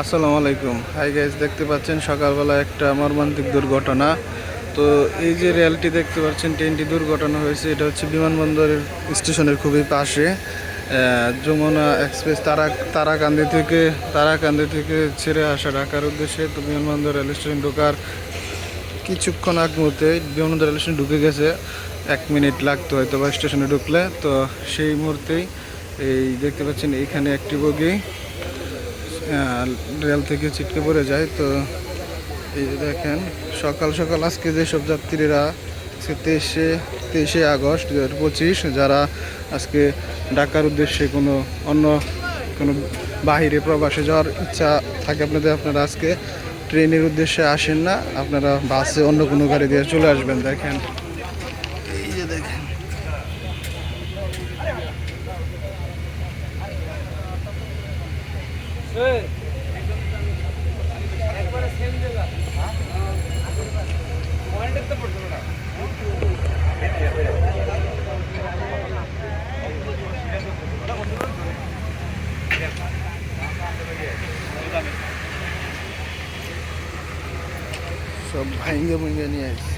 আসসালামু আলাইকুম। Hi guys, দেখতে পাচ্ছেন সকালবেলা একটা মর্মান্তিক দুর্ঘটনা। তো এই যে রেলটি দেখতে পাচ্ছেন, ট্রেনটি দুর্ঘটনা হয়েছে, এটা হচ্ছে বিমানবন্দরের স্টেশনের খুবই পাশে। যমুনা এক্সপ্রেস তারাকান্দি থেকে ছেড়ে আসা ঢাকার উদ্দেশ্যে। তো বিমানবন্দর রেল স্টেশন ঢোকার কিছুক্ষণ আগ মুহূর্তে বিমানবন্দর রেল স্টেশন ঢুকে গেছে। 1 মিনিট লাগতো হয়তো বা স্টেশনে ঢুকলে। তো সেই মুহূর্তেই এই দেখতে পাচ্ছেন এইখানে একটি বগি রেল থেকে ছিটকে পড়ে যায়। তো এই যে দেখেন, সকাল সকাল আজকে যেসব যাত্রীরা আজকে 23শে আগস্ট 2025 যারা আজকে ঢাকার উদ্দেশ্যে কোনো বাহিরে প্রবাসে যাওয়ার ইচ্ছা থাকে আপনাদের, আপনারা আজকে ট্রেনের উদ্দেশ্যে আসেন না, আপনারা বাসে অন্য কোনো গাড়ি দিয়ে চলে আসবেন। দেখেন, এই যে দেখেন, সব ভাইঙ্গে ভুঙ্গে নিয়ে আসছে।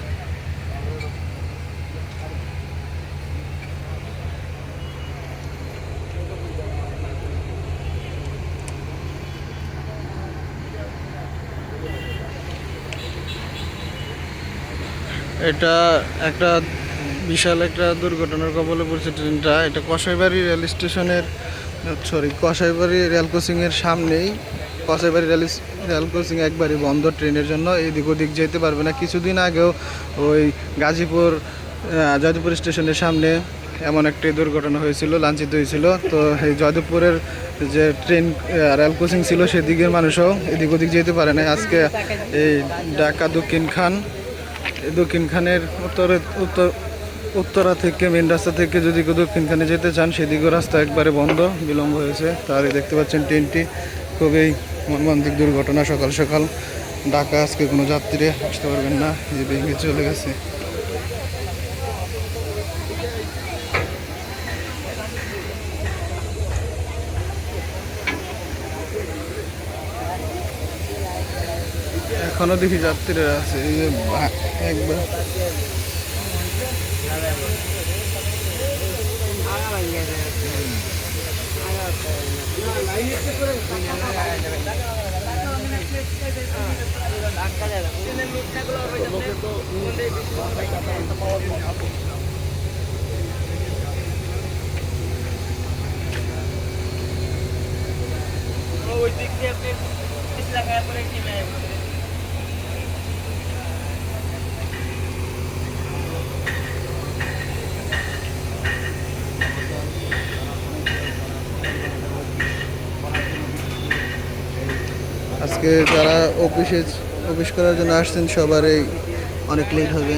এটা একটা বিশাল একটা দুর্ঘটনার কবলে পড়ছে ট্রেনটা। এটা কসাইবাড়ি রেল স্টেশনের, কসাইবাড়ি রেল ক্রসিংয়ের সামনেই। কসাইবাড়ি রেল ক্রসিং একবারই বন্ধ ট্রেনের জন্য, এদিক ওদিক যেতে পারবে না। কিছুদিন আগেও ওই জয়দেবপুর স্টেশনের সামনে এমন একটি দুর্ঘটনা হয়েছিল, লাঞ্ছিত হয়েছিল। তো এই জয়দেবপুরের যে ট্রেন রেল ক্রসিং ছিল, সেদিকের মানুষও এদিক ওদিক যেতে পারে না। আজকে এই ঢাকা দক্ষিণখানের উত্তরা থেকে, মেন রাস্তা থেকে যদি কেউ দক্ষিণখানে যেতে চান, সেদিকেও রাস্তা একবারে বন্ধ, বিলম্ব হয়েছে। তারই দেখতে পাচ্ছেন ট্রেনটি খুবই মর্মান্তিক দুর্ঘটনা। সকাল সকাল ঢাকা আজকে কোনো যাত্রী আসতে পারবেন না, যে ভেঙে চলে গেছে। এখনো দেখি যাত্রীরা আছে, এই যে একবার ওই দিক দিয়ে আপনি লাগায় পরে টিমে আজকে যারা অফিস করার জন্য আসছেন, সবারই অনেক লেট হবে।